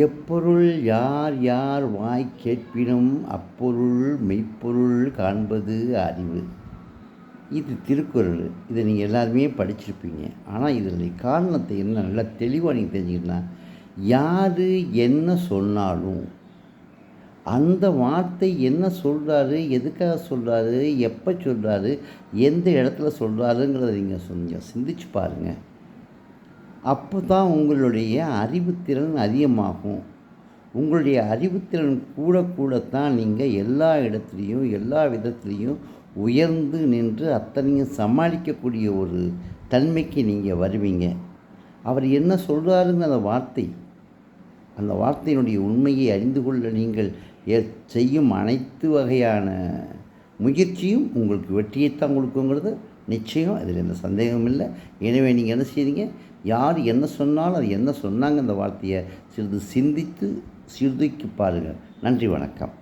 எப்பொருள் யார் யார் வாய்க் கேட்பினும் அப்பொருள் மெய்ப்பொருள் காண்பது அறிவு. இது திருக்குறள். இதை நீங்கள் எல்லாருமே படிச்சிருப்பீங்க. ஆனால் இதில் காரணத்தை என்ன நல்லா தெளிவாக நீங்கள் தெரிஞ்சுக்கிட்டா, யார் என்ன சொன்னாலும் அந்த வார்த்தை என்ன சொல்கிறாரு, எதுக்காக சொல்கிறாரு, எப்போ சொல்கிறாரு, எந்த இடத்துல சொல்கிறாருங்கிறத நீங்கள் சிந்திச்சு பாருங்கள். அப்போ தான் உங்களுடைய அறிவுத்திறன் அதிகமாகும். உங்களுடைய அறிவுத்திறன் கூடத்தான் நீங்கள் எல்லா இடத்துலையும் எல்லா விதத்துலேயும் உயர்ந்து நின்று அத்தனையும் சமாளிக்கக்கூடிய ஒரு தன்மைக்கு நீங்கள் வருவீங்க. அவர் என்ன சொல்கிறாருங்க அந்த வார்த்தையினுடைய உண்மையை அறிந்து கொள்ள நீங்கள் செய்யும் அனைத்து வகையான முயற்சியும் உங்களுக்கு வெற்றியைத்தான் கொடுக்குங்கிறது நிச்சயம். அதில் எந்த சந்தேகமும் இல்லை. எனவே நீங்கள் என்ன செய்றீங்க, யார் என்ன சொன்னாலும் அது என்ன சொன்னாங்க அந்த வார்த்தையை சிறிது சிந்தித்து சிந்திக்கி பாருங்கள். நன்றி, வணக்கம்.